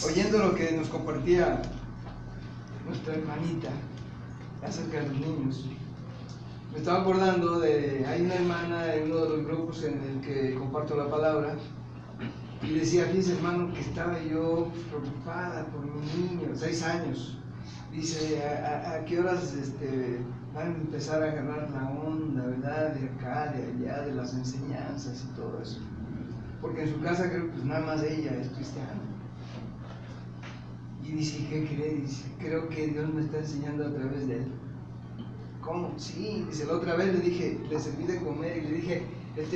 oyendo lo que nos compartía nuestra hermanita acerca de los niños, me estaba acordando de, hay una hermana en uno de los grupos en el que comparto la palabra, y decía, fíjese hermano, que estaba yo preocupada por mi niño, 6 años. Dice, ¿a qué horas van a empezar a agarrar la onda, verdad? De acá, de allá, de las enseñanzas y todo eso. Porque en su casa creo que pues nada más ella es cristiana. Y dice, ¿qué cree? Dice, creo que Dios me está enseñando a través de él. ¿Cómo? Sí, dice, la otra vez le dije, le serví de comer y le dije,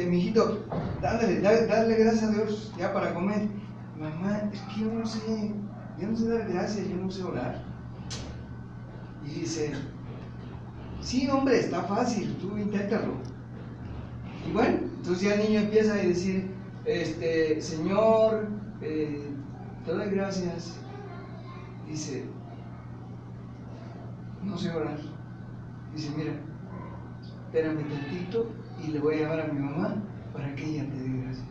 mijito, dale gracias a Dios ya para comer. Mamá, es que yo no sé dar gracias, yo no sé orar. Y dice, sí hombre, está fácil, tú inténtalo. Y bueno, entonces ya el niño empieza a decir, Señor, te doy gracias. Dice, no sé orar. Dice, mira, espérame tantito y le voy a llamar a mi mamá para que ella te dé gracias.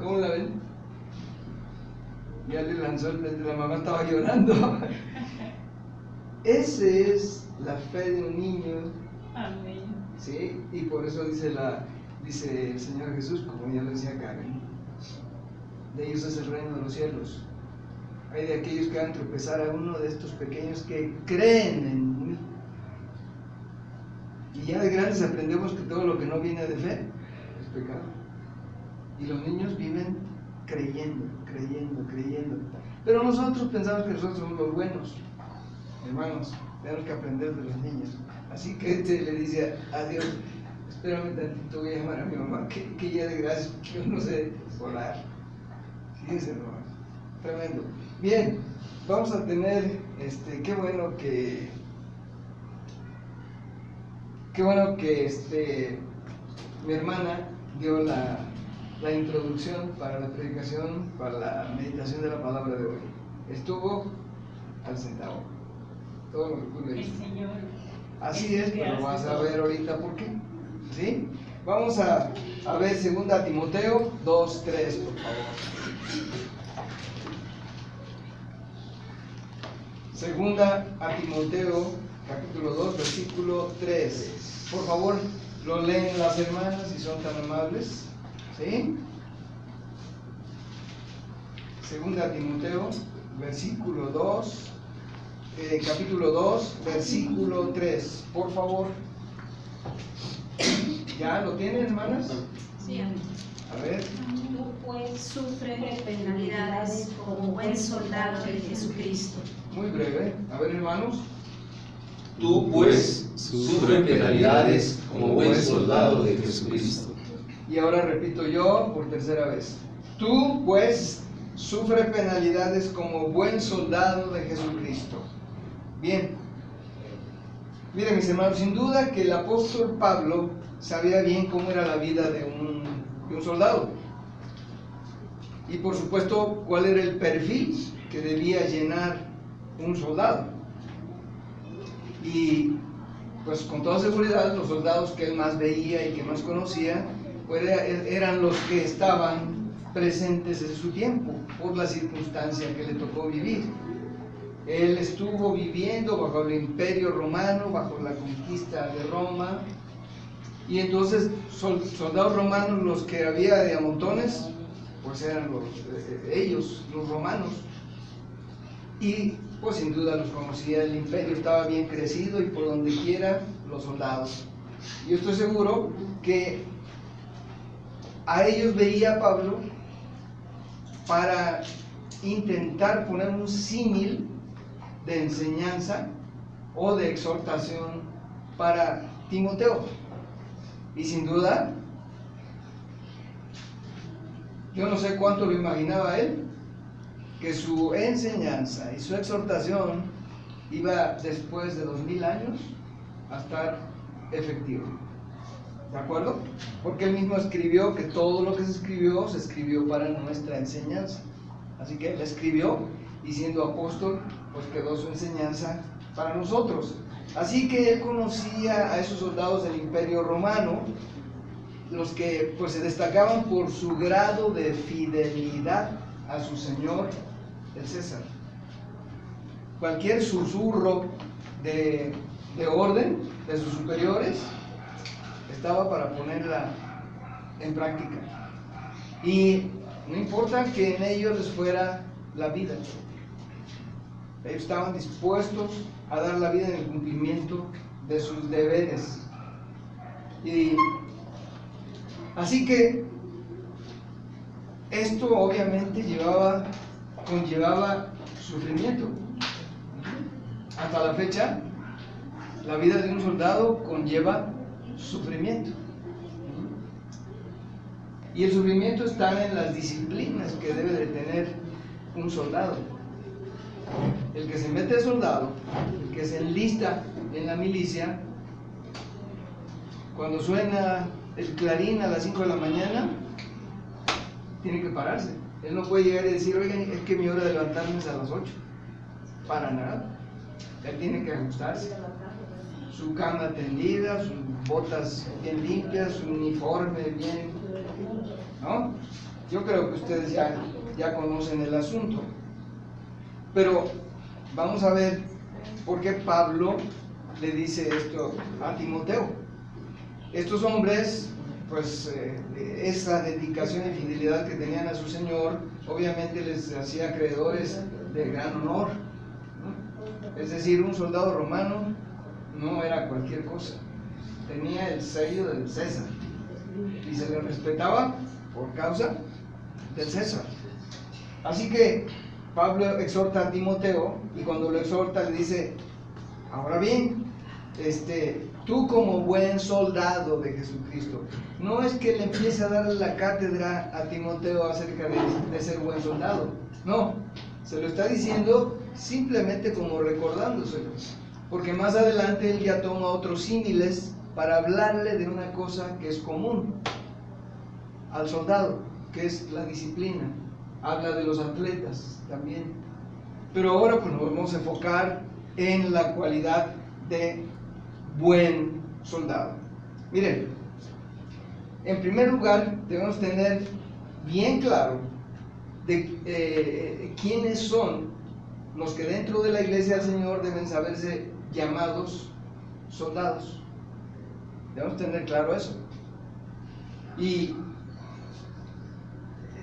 ¿Cómo la ven? Ya le lanzó la mamá estaba llorando. Esa es la fe de un niño. Amén. ¿Sí? Y por eso dice el Señor Jesús, como ya lo decía Karen, de ellos es el reino de los cielos. Hay de aquellos que van a tropezar a uno de estos pequeños que creen en mí. Y ya de grandes aprendemos que todo lo que no viene de fe es pecado. Y los niños viven creyendo. Pero nosotros pensamos que nosotros somos los buenos. Hermanos, tenemos que aprender de los niños. Así que le dice a Dios, espérame tantito, voy a llamar a mi mamá, que ya de gracias, porque yo no sé orar. Fíjense, hermano, tremendo. Bien, vamos a tener, qué bueno que mi hermana dio la introducción para la predicación, para la meditación de la palabra de hoy. Estuvo al centavo, todo lo que tú le dices. Así es, pero vas a ver ahorita por qué. ¿Sí? Vamos a ver 2 Timoteo 2:3, por favor. 2 Timoteo, capítulo 2, versículo 3. Por favor, lo leen las hermanas si son tan amables. ¿Sí? 2 Timoteo, versículo 2, capítulo 2, versículo 3. Por favor. ¿Ya lo tienen, hermanas? Sí, amén. A ver. Tú pues sufres penalidades como buen soldado de Jesucristo. Muy breve. A ver, hermanos. Tú pues sufre penalidades como buen soldado de Jesucristo. Y ahora repito yo por tercera vez. Tú pues sufre penalidades como buen soldado de Jesucristo. Bien. Miren, mis hermanos, sin duda que el apóstol Pablo sabía bien cómo era la vida de un soldado. Y por supuesto, cuál era el perfil que debía llenar un soldado. Y pues con toda seguridad los soldados que él más veía y que más conocía pues eran los que estaban presentes en su tiempo por la circunstancia que le tocó vivir. Él estuvo viviendo bajo el Imperio Romano, bajo la conquista de Roma, y entonces soldados romanos, los que había de a montones, pues eran ellos, los romanos. Y pues sin duda los conocía, el imperio estaba bien crecido y por donde quiera los soldados. Yo estoy seguro que a ellos veía Pablo para intentar poner un símil de enseñanza o de exhortación para Timoteo. Y sin duda, yo no sé cuánto lo imaginaba él, que su enseñanza y su exhortación iba después de 2000 años a estar efectivo. ¿De acuerdo? Porque él mismo escribió que todo lo que se escribió para nuestra enseñanza. Así que él escribió y siendo apóstol, pues quedó su enseñanza para nosotros. Así que él conocía a esos soldados del Imperio Romano los que pues se destacaban por su grado de fidelidad a su señor, el César. Cualquier susurro de orden de sus superiores estaba para ponerla en práctica. Y no importa que en ellos les fuera la vida, ellos estaban dispuestos a dar la vida en el cumplimiento de sus deberes. Y así que esto obviamente conllevaba sufrimiento. Hasta la fecha, la vida de un soldado conlleva sufrimiento. Y el sufrimiento está en las disciplinas que debe de tener un soldado. El que se mete soldado, el que se enlista en la milicia, cuando suena el clarín a las 5 de la mañana, tiene que pararse. Él no puede llegar y decir, oigan, es que mi hora de levantarme es a las 8. Para nada. Él tiene que ajustarse. Su cama tendida, sus botas bien limpias, su uniforme bien, ¿no? Yo creo que ustedes ya conocen el asunto. Pero vamos a ver por qué Pablo le dice esto a Timoteo. Estos hombres, pues esa dedicación y fidelidad que tenían a su Señor, obviamente les hacía acreedores de gran honor, ¿no? Es decir, un soldado romano no era cualquier cosa, tenía el sello del César y se le respetaba por causa del César. Así que Pablo exhorta a Timoteo, y cuando lo exhorta le dice, ahora bien, tú como buen soldado de Jesucristo, no es que le empiece a dar la cátedra a Timoteo acerca de ser buen soldado, no, se lo está diciendo simplemente como recordándoselo, porque más adelante él ya toma otros símiles para hablarle de una cosa que es común al soldado, que es la disciplina. Habla de los atletas también, pero ahora pues nos vamos a enfocar en la cualidad de buen soldado. Miren, en primer lugar debemos tener bien claro de quiénes son los que dentro de la iglesia del Señor deben saberse llamados soldados. Debemos tener claro eso. Y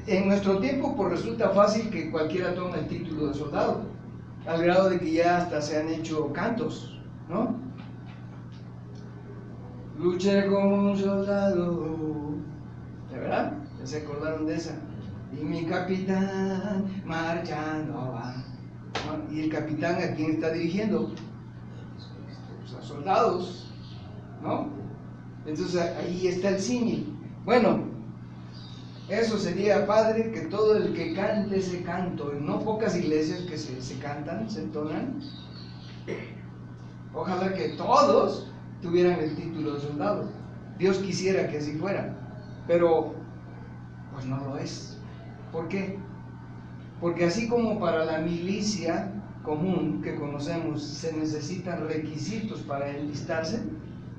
en nuestro tiempo pues resulta fácil que cualquiera tome el título de soldado, al grado de que ya hasta se han hecho cantos, ¿no? Luché como un soldado, ¿de verdad? Ya se acordaron de esa. Y mi capitán marchando va, ¿no? Y el capitán, ¿a quién está dirigiendo? Pues a soldados, ¿no? Entonces ahí está el símil. Bueno, eso sería padre que todo el que cante ese canto, en no pocas iglesias que se cantan, se entonan, ojalá que todos tuvieran el título de soldado. Dios quisiera que así fuera, pero pues no lo es. ¿Por qué? Porque así como para la milicia común que conocemos se necesitan requisitos para enlistarse,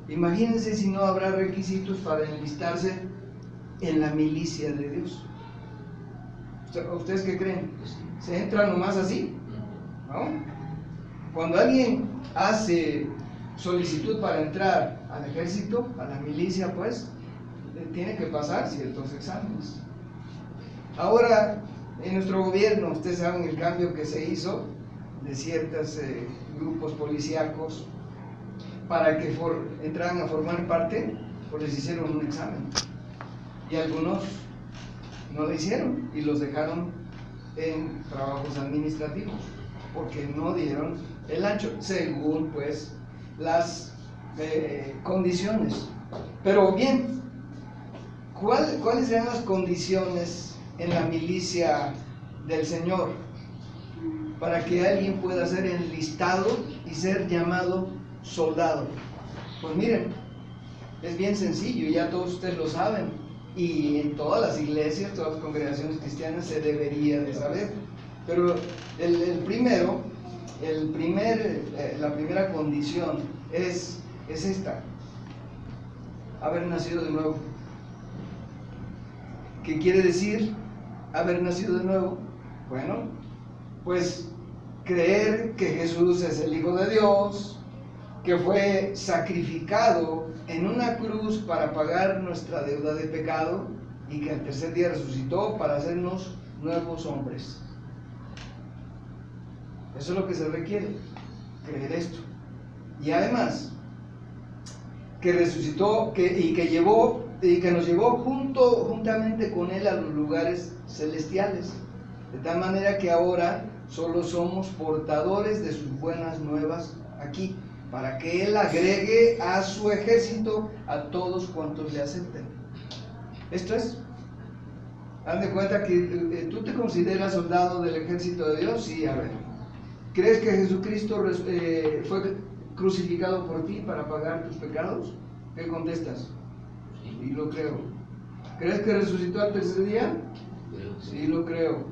imagínense si no habrá requisitos para enlistarse en la milicia de Dios. ¿Ustedes qué creen? ¿Se entra nomás así? ¿No? Cuando alguien hace solicitud para entrar al ejército, a la milicia, pues, tiene que pasar ciertos exámenes. Ahora, en nuestro gobierno, ustedes saben el cambio que se hizo de ciertos grupos policíacos para que entraran a formar parte, pues les hicieron un examen. Y algunos no lo hicieron y los dejaron en trabajos administrativos porque no dieron el ancho según pues las condiciones. Pero bien, ¿cuáles eran las condiciones en la milicia del Señor para que alguien pueda ser enlistado y ser llamado soldado? Pues miren, es bien sencillo, ya todos ustedes lo saben. Y en todas las iglesias, todas las congregaciones cristianas se debería de saber. Pero la primera condición es esta: haber nacido de nuevo. ¿Qué quiere decir haber nacido de nuevo? Bueno, pues creer que Jesús es el Hijo de Dios, que fue sacrificado en una cruz para pagar nuestra deuda de pecado y que al tercer día resucitó para hacernos nuevos hombres. Eso es lo que se requiere, creer esto. Y además, que resucitó y que nos llevó juntamente con Él a los lugares celestiales, de tal manera que ahora solo somos portadores de sus buenas nuevas aquí, para que Él agregue a su ejército a todos cuantos le acepten. Esto es. Haz de cuenta que tú te consideras soldado del ejército de Dios. Sí, a ver. ¿Crees que Jesucristo fue crucificado por ti para pagar tus pecados? ¿Qué contestas? Sí, lo creo. ¿Crees que resucitó al tercer día? Sí, lo creo.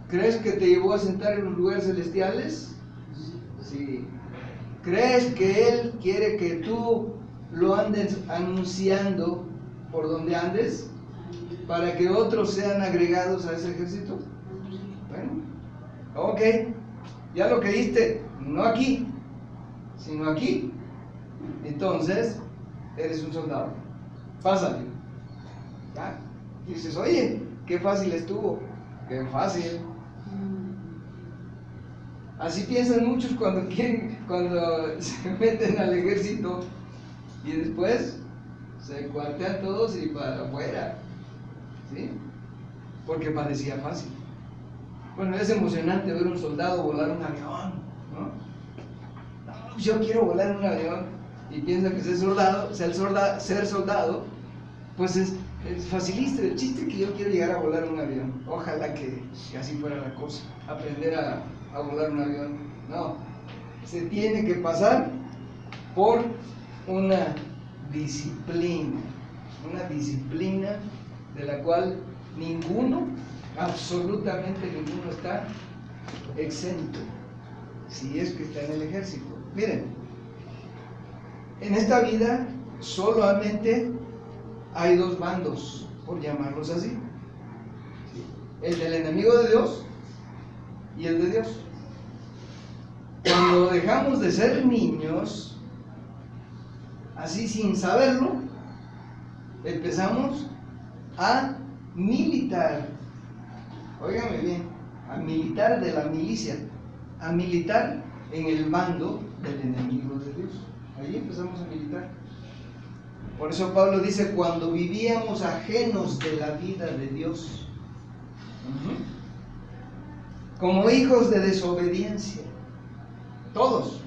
¿Crees que te llevó a sentar en los lugares celestiales? Sí. ¿Crees que Él quiere que tú lo andes anunciando por donde andes para que otros sean agregados a ese ejército? Bueno, ok, ya lo creíste, no aquí, sino aquí. Entonces, eres un soldado. Pásale. ¿Ya? Y dices, oye, qué fácil estuvo. Qué fácil. Así piensan muchos cuando se meten al ejército y después se cuartean todos y para afuera, ¿sí? Porque parecía fácil. Bueno, es emocionante ver un soldado volar un avión, ¿no? No, yo quiero volar un avión y piensa que ser soldado, pues es facilista. El chiste es que yo quiero llegar a volar un avión. Ojalá que así fuera la cosa, aprender a volar un avión. No, se tiene que pasar por una disciplina de la cual ninguno, absolutamente ninguno está exento, si es que está en el ejército. Miren, en esta vida solamente hay dos bandos, por llamarlos así: el del enemigo de Dios y el de Dios. Cuando dejamos de ser niños, así sin saberlo, empezamos a militar. Óigame bien, a militar de la milicia, a militar en el bando del enemigo de Dios. Ahí empezamos a militar. Por eso Pablo dice, cuando vivíamos ajenos de la vida de Dios, como hijos de desobediencia, todos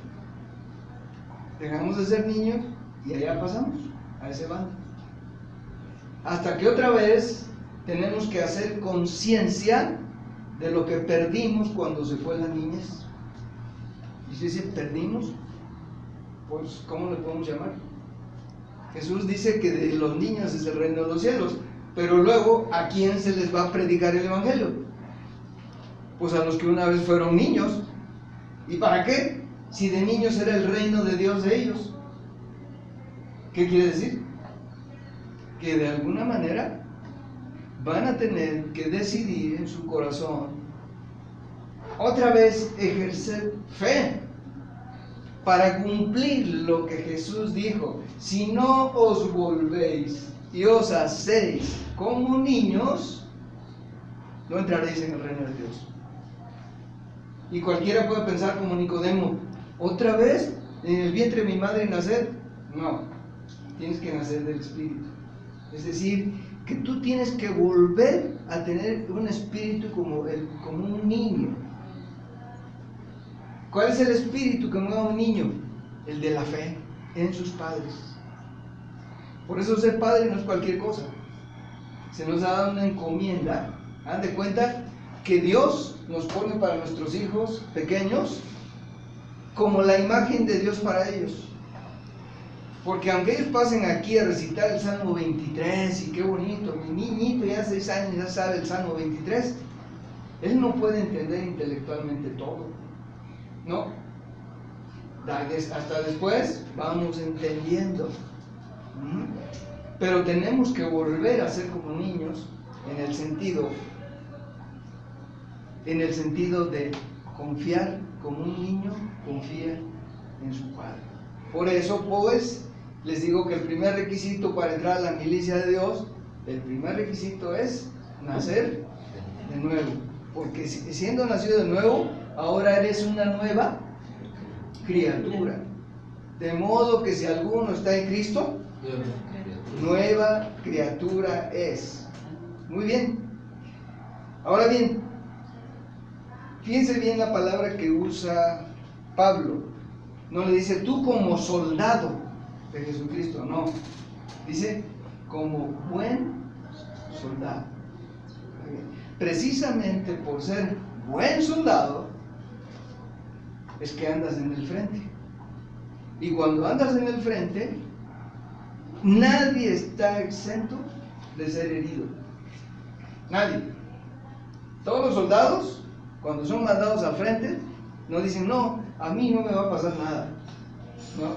dejamos de ser niños y allá pasamos a ese bando, hasta que otra vez tenemos que hacer conciencia de lo que perdimos cuando se fue la niñez. Y si dice perdimos, pues ¿cómo le podemos llamar? Jesús dice que de los niños es el reino de los cielos, pero luego ¿a quién se les va a predicar el evangelio? Pues a los que una vez fueron niños. ¿Y para qué? Si de niños era el reino de Dios de ellos. ¿Qué quiere decir? Que de alguna manera van a tener que decidir en su corazón otra vez ejercer fe para cumplir lo que Jesús dijo: si no os volvéis y os hacéis como niños, no entraréis en el reino de Dios. Y cualquiera puede pensar como Nicodemo: ¿otra vez en el vientre de mi madre nacer? No, tienes que nacer del Espíritu. Es decir, que tú tienes que volver a tener un espíritu como un niño. ¿Cuál es el espíritu que mueve a un niño? El de la fe en sus padres. Por eso ser padre no es cualquier cosa. Se nos ha dado una encomienda. Haz de cuenta que Dios nos pone para nuestros hijos pequeños como la imagen de Dios para ellos. Porque aunque ellos pasen aquí a recitar el Salmo 23, y qué bonito, mi niñito ya 6 años ya sabe el Salmo 23, él no puede entender intelectualmente todo, ¿no? Hasta después vamos entendiendo. Pero tenemos que volver a ser como niños en el sentido de confiar como un niño confía en su padre. Por eso, pues, les digo que el primer requisito para entrar a la milicia de Dios, el primer requisito es nacer de nuevo. Porque siendo nacido de nuevo, ahora eres una nueva criatura. De modo que si alguno está en Cristo, nueva criatura es. Muy bien. Ahora bien, fíjense bien la palabra que usa Pablo. No le dice tú como soldado de Jesucristo, no. Dice como buen soldado. Precisamente por ser buen soldado es que andas en el frente. Y cuando andas en el frente, nadie está exento de ser herido. Nadie. Todos los soldados, cuando son mandados al frente, no dicen, no, a mí no me va a pasar nada. No.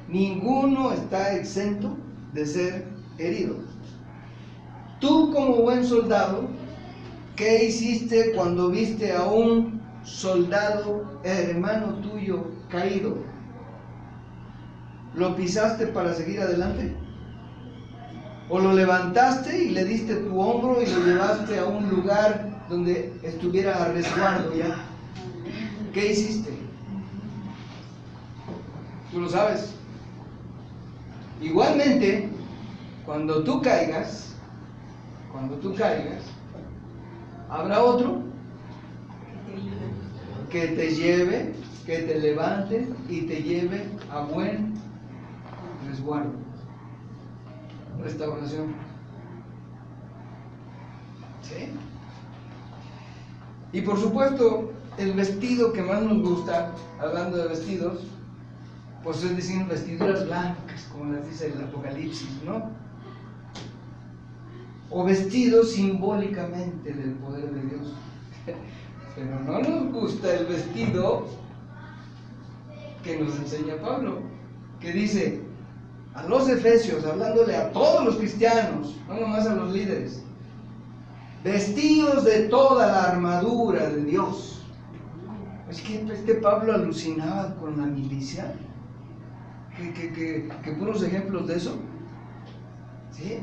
Ninguno está exento de ser herido. Tú como buen soldado, ¿qué hiciste cuando viste a un soldado hermano tuyo caído? ¿Lo pisaste para seguir adelante? ¿O lo levantaste y le diste tu hombro y lo llevaste a un lugar donde estuviera a resguardo ya? ¿Qué hiciste? Tú lo sabes. Igualmente, cuando tú caigas, habrá otro que te lleve, que te levante y te lleve a buen resguardo, restauración. ¿Sí? Y por supuesto, el vestido que más nos gusta, hablando de vestidos, pues es decir, vestiduras blancas, como las dice el Apocalipsis, ¿no? O vestidos simbólicamente del poder de Dios. Pero no nos gusta el vestido que nos enseña Pablo, que dice a los efesios, hablándole a todos los cristianos, no nomás a los líderes, vestidos de toda la armadura de Dios. Es que Pablo alucinaba con la milicia, que puros ejemplos de eso. ¿Sí?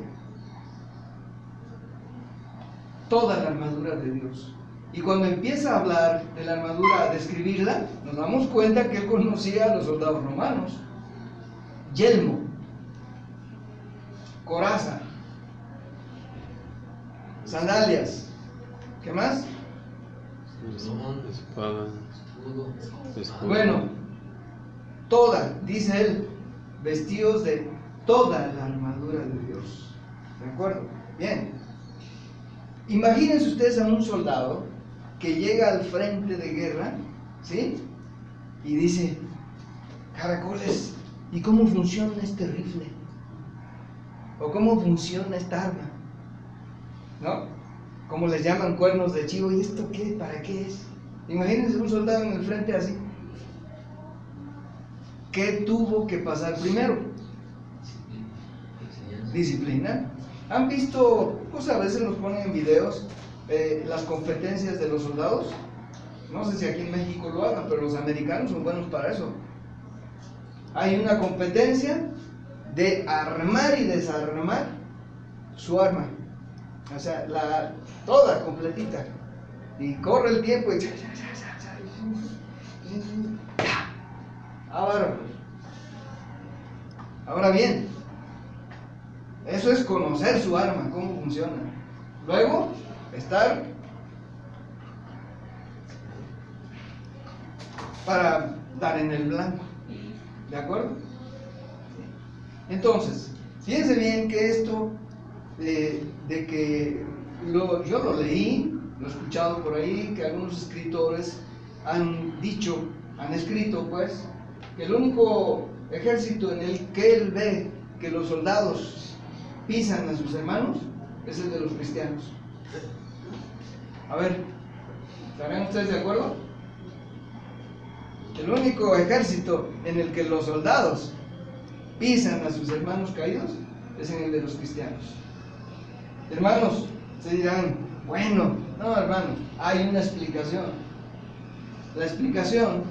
Toda la armadura de Dios. Y cuando empieza a hablar de la armadura, a describirla, nos damos cuenta que él conocía a los soldados romanos. Yelmo, coraza, sandalias, ¿qué más? Espada, escudo. Bueno, toda, dice él, vestidos de toda la armadura de Dios. ¿De acuerdo? Bien. Imagínense ustedes a un soldado que llega al frente de guerra, ¿sí? Y dice, caracoles, ¿y cómo funciona este rifle? ¿O cómo funciona esta arma? ¿No? Como les llaman cuernos de chivo, ¿y esto qué? ¿Para qué es? Imagínense un soldado en el frente así. ¿Qué tuvo que pasar primero? Disciplina. ¿Han visto, pues a veces nos ponen en videos las competencias de los soldados? No sé si aquí en México lo hagan, pero los americanos son buenos para eso. Hay una competencia de armar y desarmar su arma. O sea, toda completita. Y corre el tiempo y ahora bien, eso es conocer su arma, cómo funciona. Luego, estar para dar en el blanco. ¿De acuerdo? Entonces, fíjense bien que esto de que yo lo leí, lo he escuchado por ahí, que algunos escritores han dicho, han escrito pues, que el único ejército en el que él ve que los soldados pisan a sus hermanos es el de los cristianos. A ver, ¿estarán ustedes de acuerdo? El único ejército en el que los soldados pisan a sus hermanos caídos es en el de los cristianos. Hermanos, Ustedes dirán, bueno, no hermano, hay una explicación. La explicación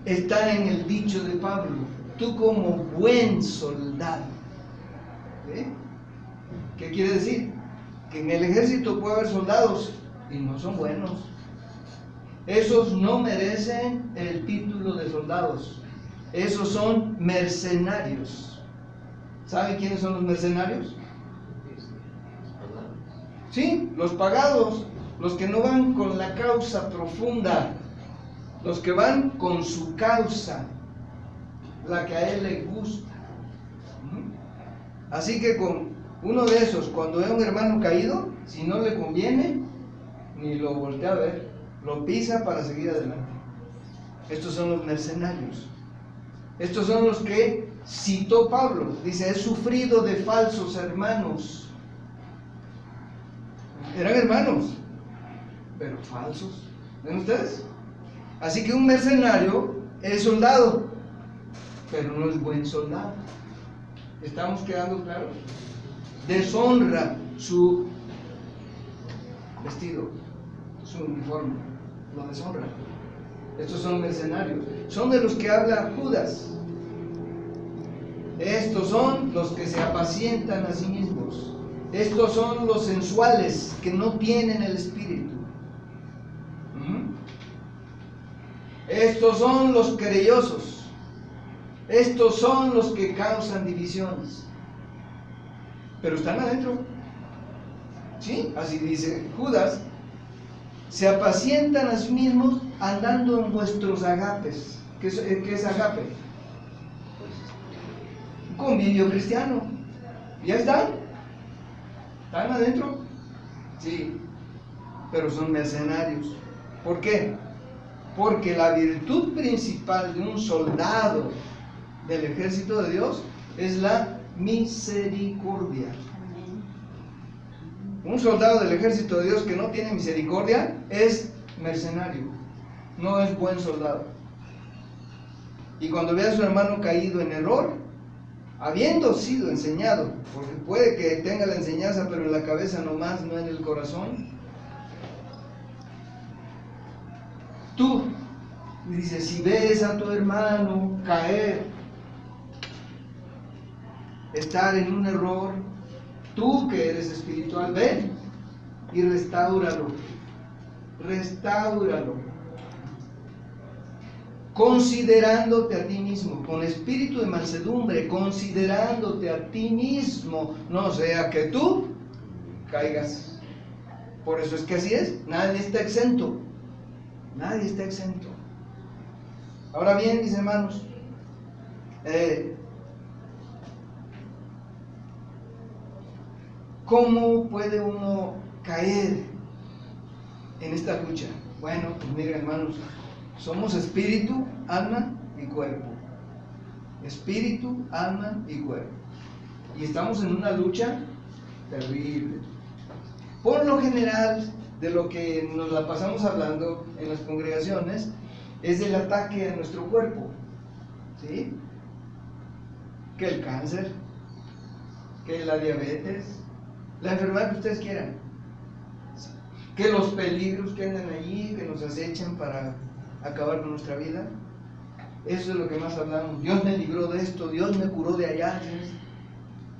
está en el dicho de Pablo: tú como buen soldado. ¿Sí? ¿Qué quiere decir? Que en el ejército puede haber soldados y no son buenos. Esos no merecen el título de soldados. Esos son mercenarios. ¿Sabe quiénes son los mercenarios? Sí, los pagados, los que no van con la causa profunda, los que van con su causa, la que a él le gusta. Así que con uno de esos, cuando ve a un hermano caído, si no le conviene, ni lo voltea a ver, lo pisa para seguir adelante. Estos son los mercenarios. Estos son los que citó Pablo. Dice, he sufrido de falsos hermanos. Eran hermanos, pero falsos. ¿Ven ustedes? Así que un mercenario es soldado, pero no es buen soldado. ¿Estamos quedando claros? Deshonra su vestido, su uniforme, lo deshonra. Estos son mercenarios. Son de los que habla Judas. Estos son los que se apacientan a sí mismos. Estos son los sensuales que no tienen el espíritu. Estos son los querellosos. Estos son los que causan divisiones. Pero están adentro. ¿Sí? Así dice Judas. Se apacientan a sí mismos andando en vuestros agapes. ¿Qué es agape? Un convivio cristiano. ¿Ya están? ¿Están adentro? Sí. Pero son mercenarios. ¿Por qué? Porque la virtud principal de un soldado del ejército de Dios es la misericordia. Un soldado del ejército de Dios que no tiene misericordia es mercenario, no es buen soldado. Y cuando ve a su hermano caído en error, habiendo sido enseñado, porque puede que tenga la enseñanza pero en la cabeza nomás, no en el corazón, tú dices, si ves a tu hermano caer, estar en un error, tú que eres espiritual, ven y restáuralo. Restáuralo. Considerándote a ti mismo, con espíritu de mansedumbre, considerándote a ti mismo, no sea que tú caigas. Por eso es que así es, nadie está exento. Nadie está exento. Ahora bien, mis hermanos, ¿cómo puede uno caer en esta lucha? Bueno, pues miren hermanos, somos espíritu, alma y cuerpo. Espíritu, alma y cuerpo. Y estamos en una lucha terrible. Por lo general, de lo que nos la pasamos hablando en las congregaciones, es del ataque a nuestro cuerpo. ¿Sí? Que el cáncer, que la diabetes, la enfermedad que ustedes quieran, que los peligros que andan allí, que nos acechan para acabar con nuestra vida. Eso es lo que más hablamos. Dios me libró de esto, Dios me curó de allá.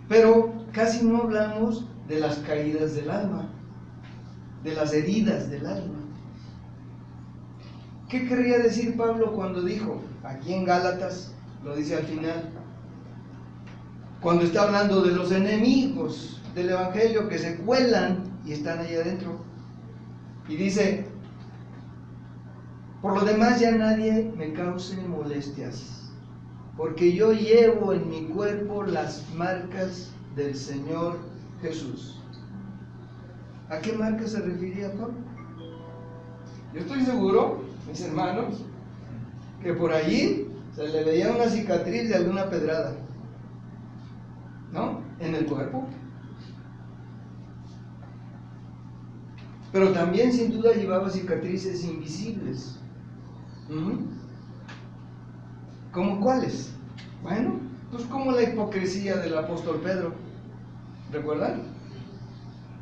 Pero casi no hablamos de las caídas del alma, de las heridas del alma. ¿Qué querría decir Pablo cuando dijo, aquí en Gálatas, lo dice al final, cuando está hablando de los enemigos del Evangelio que se cuelan y están ahí adentro? Y dice, por lo demás ya nadie me cause molestias, porque yo llevo en mi cuerpo las marcas del Señor Jesús. ¿A qué marca se refería Pablo? Yo estoy seguro, mis hermanos, que por allí se le veía una cicatriz de alguna pedrada, ¿no? En el cuerpo. Pero también sin duda llevaba cicatrices invisibles. ¿Cómo cuáles? Bueno, pues como la hipocresía del apóstol Pedro. ¿Recuerdan?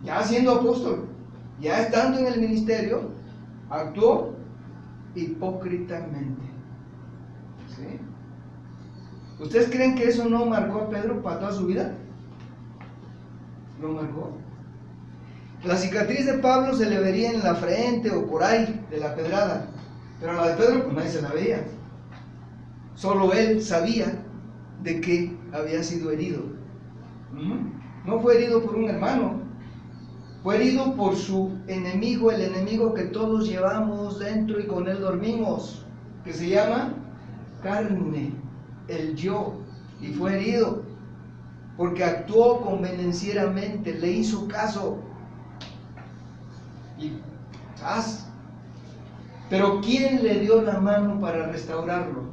ya siendo apóstol, ya estando en el ministerio, actuó hipócritamente. ¿Sí? ¿Ustedes creen que eso no marcó a Pedro para toda su vida? Lo marcó. La cicatriz de Pablo se le vería en la frente o por ahí de la pedrada, pero la de Pedro pues nadie se la veía. Solo él sabía de que había sido herido. No fue herido por un hermano, fue herido por su enemigo, el enemigo que todos llevamos dentro y con él dormimos, que se llama carne, el yo, y fue herido porque actuó convenencieramente, le hizo caso y ¡zas! Pero ¿quién le dio la mano para restaurarlo?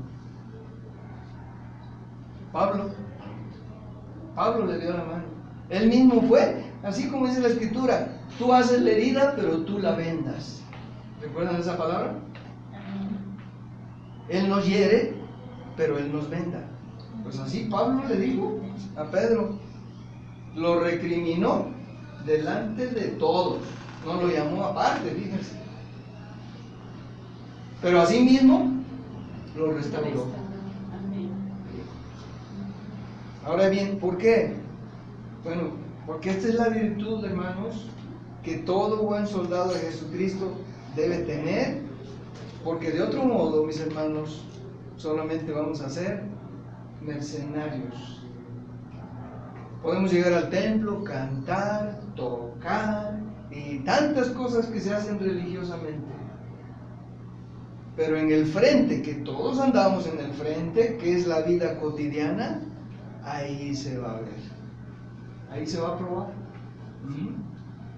Pablo le dio la mano. Él mismo fue, así como dice la escritura, tú haces la herida, pero tú la vendas. ¿Recuerdan esa palabra? Él nos hiere, pero él nos venda. Pues así Pablo le dijo a Pedro, lo recriminó delante de todos, no lo llamó aparte, fíjense. Pero así mismo lo restauró. Ahora bien, ¿por qué? Bueno, porque esta es la virtud, hermanos, que todo buen soldado de Jesucristo debe tener, porque de otro modo, mis hermanos, solamente vamos a ser mercenarios. Podemos llegar al templo, cantar, tocar y tantas cosas que se hacen religiosamente. Pero en el frente, que todos andamos en el frente, que es la vida cotidiana, ahí se va a ver, ahí se va a probar.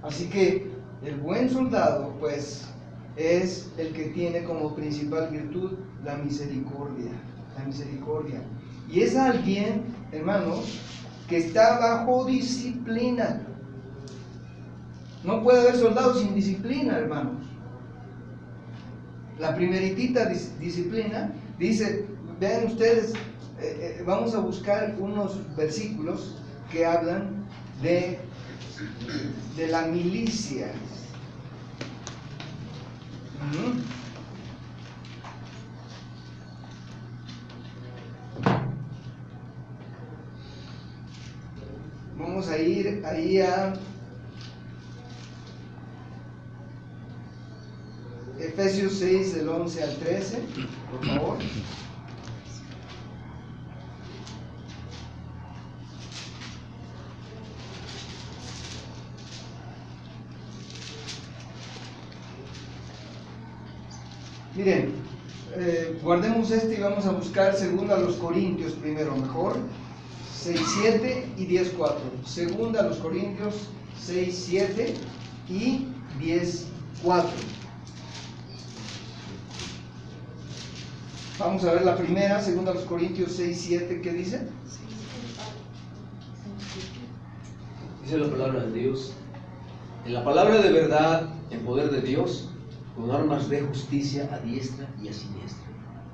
Así que el buen soldado, pues, es el que tiene como principal virtud la misericordia. La misericordia. Y es alguien, hermanos, que está bajo disciplina. No puede haber soldados sin disciplina, hermanos. La primeritita disciplina dice, vean ustedes, vamos a buscar unos versículos que hablan de la milicia. Vamos a ir ahí a Efesios 6, del 11 al 13, por favor. Miren, guardemos este y vamos a buscar segunda a los Corintios primero, mejor. 6:7 y 10:4. Segunda a los Corintios 6:7 y 10:4. Vamos a ver la primera, segunda a los Corintios 6:7, ¿qué dice? Dice la palabra de Dios: en la palabra de verdad, en poder de Dios, con armas de justicia a diestra y a siniestra.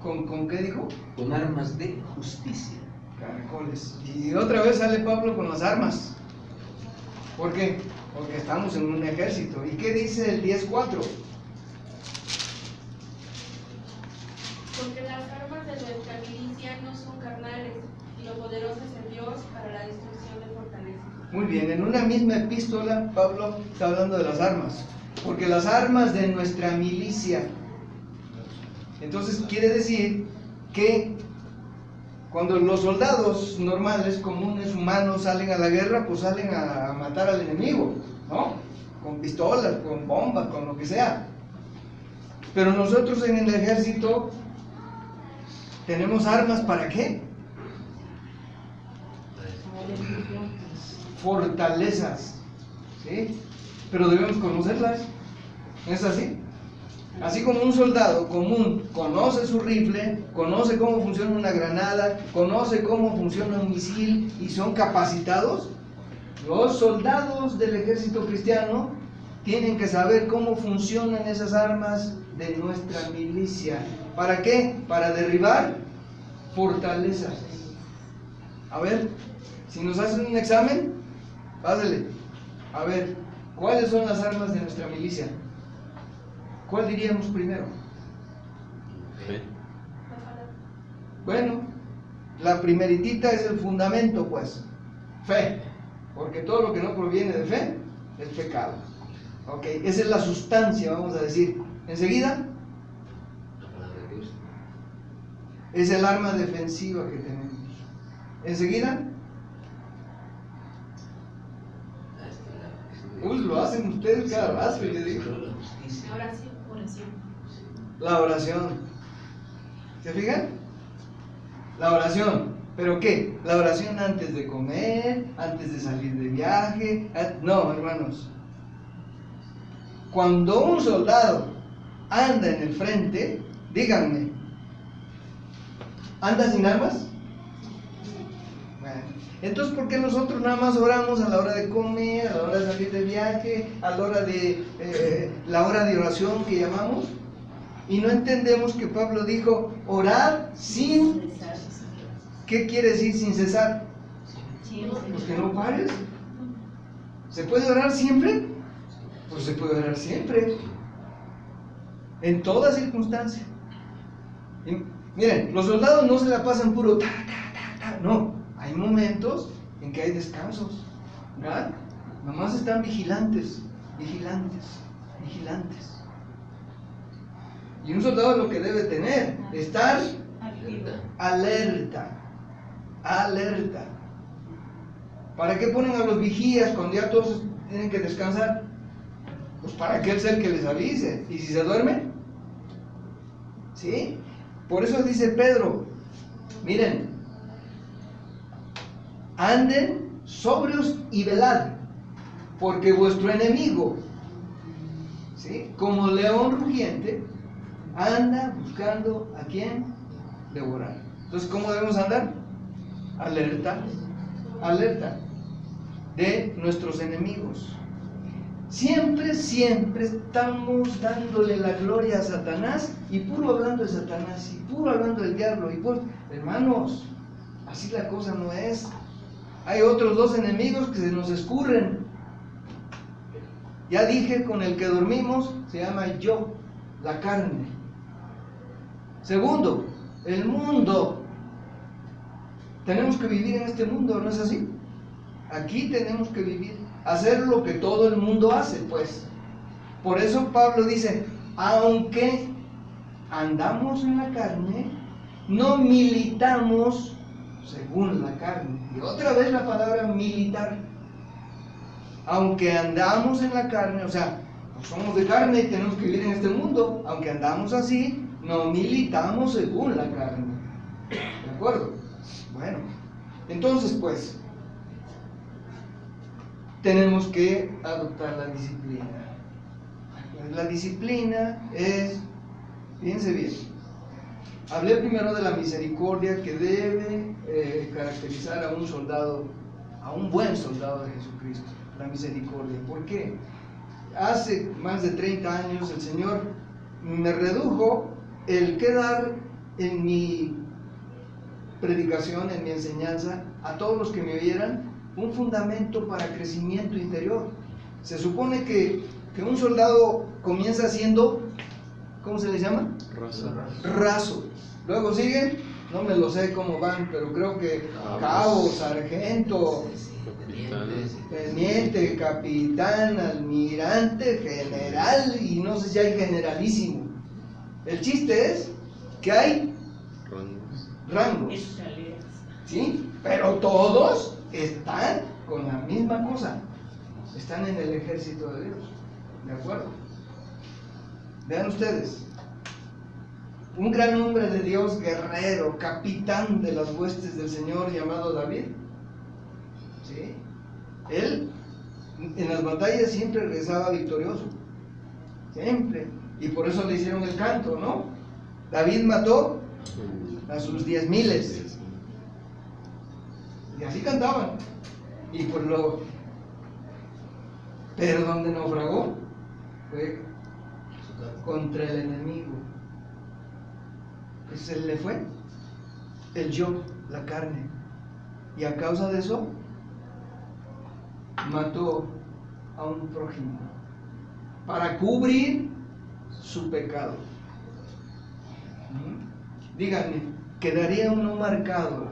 ¿Con qué dijo? Con armas de justicia. Caracoles. Y otra vez sale Pablo con las armas. ¿Por qué? Porque estamos en un ejército. ¿Y qué dice el 10:4? Porque las armas de nuestra milicia no son carnales, sino poderosas en Dios para la destrucción de fortalezas. Muy bien, en una misma epístola Pablo está hablando de las armas. Porque las armas de nuestra milicia. Entonces quiere decir que cuando los soldados normales, comunes, humanos salen a la guerra, pues salen a matar al enemigo, ¿no? Con pistolas, con bombas, con lo que sea. Pero nosotros en el ejército tenemos armas, ¿para qué? Fortalezas, ¿sí? Pero debemos conocerlas, ¿no es así? Así como un soldado común conoce su rifle, conoce cómo funciona una granada, conoce cómo funciona un misil y son capacitados, los soldados del ejército cristiano tienen que saber cómo funcionan esas armas de nuestra milicia. ¿Para qué? Para derribar fortalezas. A ver, si nos hacen un examen, pásale. A ver, ¿Cuáles son las armas de nuestra milicia? ¿Cuál diríamos primero? Fe. Bueno, la primeritita es el fundamento, pues, fe, porque todo lo que no proviene de fe es pecado. Ok, esa es la sustancia, vamos a decir. Enseguida, La palabra de Dios. es el arma defensiva que tenemos. Enseguida, uy, lo hacen ustedes cada rato, y le digo. La justicia. Ahora sí. Oración. La oración. ¿Se fijan? La oración. ¿Pero qué? La oración antes de comer, antes de salir de viaje. No, hermanos. Cuando un soldado anda en el frente, díganme, ¿anda sin armas? Bueno, entonces, ¿por qué nosotros nada más oramos a la hora de comer, a la hora de salir de viaje, a la hora de la hora de oración que llamamos? Y no entendemos que Pablo dijo, orar sin... ¿Qué quiere decir sin cesar? Pues que no pares. ¿Se puede orar siempre? Pues se puede orar siempre. En toda circunstancia. Y miren, los soldados no se la pasan puro ta, ta, ta, ta. No, hay momentos en que hay descansos. ¿Verdad? Nomás están vigilantes, vigilantes, vigilantes. Y un soldado lo que debe tener, estar alerta, alerta. ¿Para qué ponen a los vigías cuando ya todos tienen que descansar? Pues para que él sea el que les avise. ¿Y si se duermen? ¿Sí? Por eso dice Pedro, miren, anden sobrios y velad, porque vuestro enemigo, ¿sí?, como león rugiente, anda buscando a quien devorar. Entonces, ¿cómo debemos andar? Alerta, alerta de nuestros enemigos. Siempre estamos dándole la gloria a Satanás y puro hablando de Satanás y puro hablando del diablo y puro... Hermanos, así la cosa no es. Hay otros dos enemigos que se nos escurren. Ya dije, con el que dormimos se llama yo, la carne. Segundo, el mundo. Tenemos que vivir en este mundo, ¿no es así? Aquí tenemos que vivir, hacer lo que todo el mundo hace, pues. Por eso Pablo dice, aunque andamos en la carne, no militamos según la carne. Y otra vez la palabra militar. Aunque andamos en la carne, o sea, pues somos de carne y tenemos que vivir en este mundo, aunque andamos así, no militamos según la carne. ¿De acuerdo? Bueno, entonces pues, tenemos que adoptar la disciplina. La disciplina es, fíjense bien, hablé primero de la misericordia que debe caracterizar a un soldado, a un buen soldado de Jesucristo. La misericordia. ¿Por qué? Hace más de 30 años el Señor me redujo el quedar en mi predicación, en mi enseñanza, a todos los que me oyeran, un fundamento para crecimiento interior. Se supone que un soldado comienza siendo, ¿cómo se les llama? Raso. Luego sigue, no me lo sé cómo van, pero creo que cabo, sargento, teniente, capitán, almirante, general, y no sé si hay generalísimo. El chiste es que hay rangos, ¿sí? Pero todos están con la misma cosa, están en el ejército de Dios, ¿de acuerdo? Vean ustedes, un gran hombre de Dios, guerrero, capitán de las huestes del Señor, llamado David, ¿sí? Él en las batallas siempre regresaba victorioso, siempre, y por eso le hicieron el canto, ¿no? David mató a sus 10,000, y así cantaban, y por lo, pero donde naufragó fue contra el enemigo. Pues se le fue el yo, la carne, y a causa de eso mató a un prójimo para cubrir su pecado. Díganme, ¿quedaría uno marcado,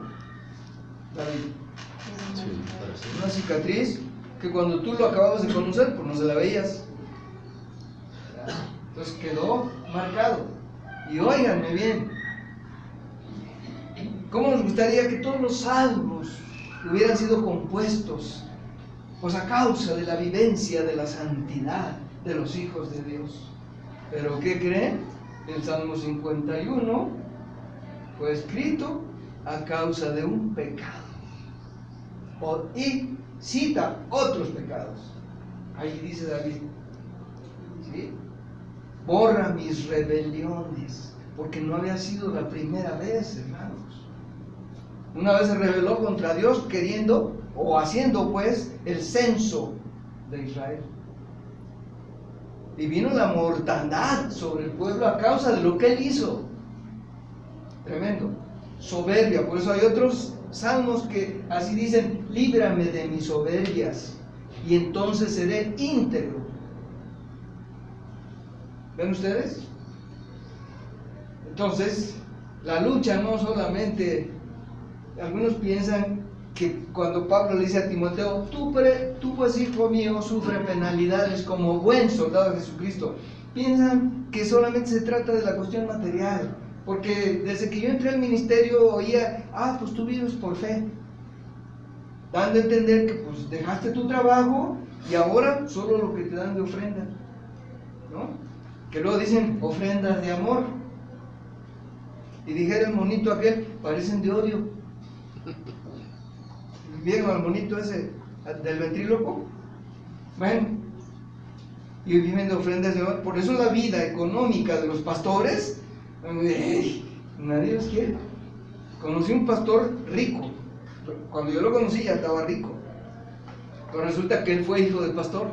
David? Sí, parece. Una cicatriz que cuando tú lo acababas de conocer, pues no se la veías. Entonces quedó marcado. Y óiganme bien, ¿cómo nos gustaría que todos los salmos hubieran sido compuestos pues a causa de la vivencia de la santidad de los hijos de Dios? Pero ¿qué creen? El Salmo 51 fue escrito a causa de un pecado y cita otros pecados. Ahí dice David, ¿sí? Borra mis rebeliones, porque no había sido la primera vez, hermanos. Una vez se rebeló contra Dios queriendo o haciendo pues el censo de Israel. Y vino la mortandad sobre el pueblo a causa de lo que él hizo. Tremendo. Soberbia. Por eso hay otros salmos que así dicen: líbrame de mis soberbias y entonces seré íntegro. ¿Ven ustedes? Entonces, la lucha no solamente, algunos piensan que cuando Pablo le dice a Timoteo, tú pues hijo mío, sufre penalidades como buen soldado de Jesucristo, piensan que solamente se trata de la cuestión material, porque desde que yo entré al ministerio oía, pues tú vives por fe, dando a entender que pues dejaste tu trabajo y ahora solo lo que te dan de ofrenda, ¿no? Que luego dicen ofrendas de amor, y dijera el monito aquel, parecen de odio. ¿Vieron al monito ese del ventríloco? Bueno, y viven de ofrendas de amor. Por eso la vida económica de los pastores, nadie los quiere. Conocí un pastor rico. Cuando yo lo conocí ya estaba rico, pero resulta que él fue hijo de pastor,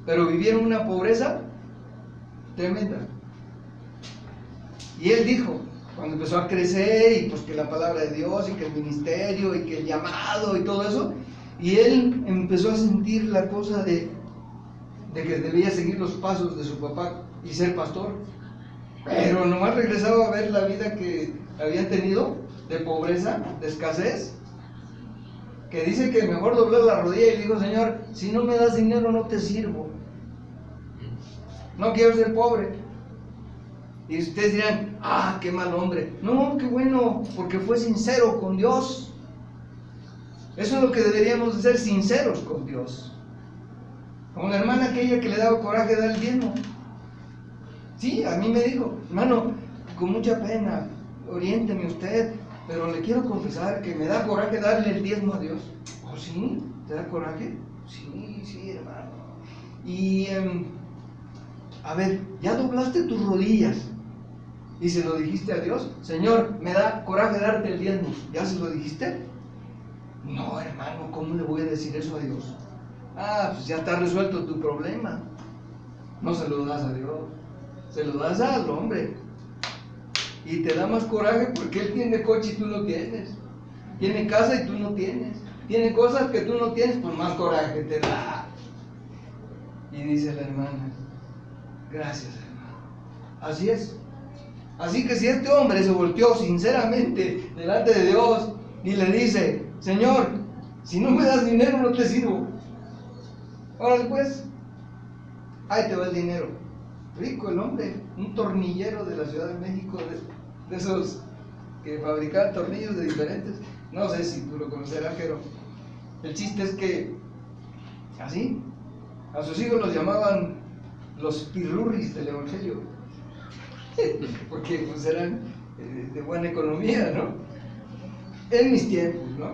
pero vivieron una pobreza tremenda. Y él dijo, cuando empezó a crecer, y pues que la palabra de Dios, y que el ministerio, y que el llamado, y todo eso, y él empezó a sentir la cosa de que debía seguir los pasos de su papá y ser pastor, pero nomás regresaba a ver la vida que habían tenido, de pobreza, de escasez, que dice que mejor dobló la rodilla y dijo: Señor, si no me das dinero no te sirvo, no quiero ser pobre. Y ustedes dirán: qué mal hombre. No, qué bueno, porque fue sincero con Dios. Eso es lo que deberíamos de ser, sinceros con Dios. Como la hermana aquella que le daba coraje dar el diezmo. Sí, a mí me dijo: hermano, con mucha pena, oriénteme usted, pero le quiero confesar que me da coraje darle el diezmo a Dios. ¿Oh, sí? ¿Te da coraje? Sí, hermano. Y, a ver, ¿ya doblaste tus rodillas y se lo dijiste a Dios? Señor, me da coraje darte el diezmo. ¿Ya se lo dijiste? No, hermano, ¿cómo le voy a decir eso a Dios? Pues ya está resuelto tu problema. No se lo das a Dios, se lo das al hombre. Y te da más coraje porque él tiene coche y tú no tienes, tiene casa y tú no tienes, tiene cosas que tú no tienes, pues más coraje te da. Y dice la hermana: gracias, hermano. Así es. Así que si este hombre se volteó sinceramente delante de Dios y le dice: Señor, si no me das dinero no te sirvo. Ahora pues, ahí te va el dinero. Rico el hombre, un tornillero de la Ciudad de México, de esos que fabrican tornillos de diferentes. No sé si tú lo conocerás, pero el chiste es que así, a sus hijos los llamaban los pirurris del Evangelio, porque pues eran de buena economía, ¿no? En mis tiempos, ¿no?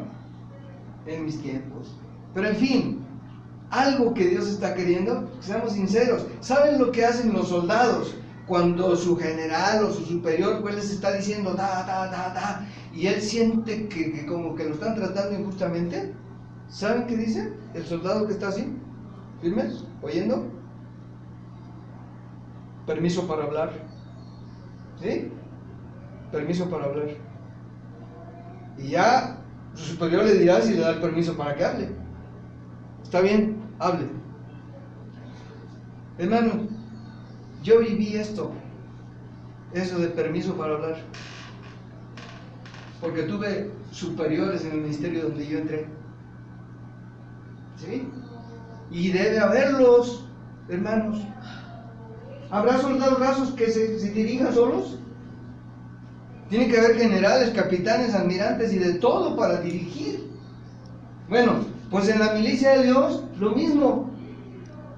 En mis tiempos. Pero en fin, algo que Dios está queriendo, seamos sinceros. ¿Saben lo que hacen los soldados cuando su general o su superior pues les está diciendo y él siente que como que lo están tratando injustamente? ¿Saben qué dice el soldado que está así, firmes, oyendo? Permiso para hablar. ¿Sí? Permiso para hablar. Y ya su superior le dirá si le da el permiso para que hable. ¿Está bien? Hable. Hermano, yo viví esto, eso de permiso para hablar, porque tuve superiores en el ministerio donde yo entré. ¿Sí? Y debe haberlos, hermanos. ¿Habrá soldados rasos que se dirijan solos? Tiene que haber generales, capitanes, almirantes y de todo para dirigir. Bueno, pues en la milicia de Dios lo mismo.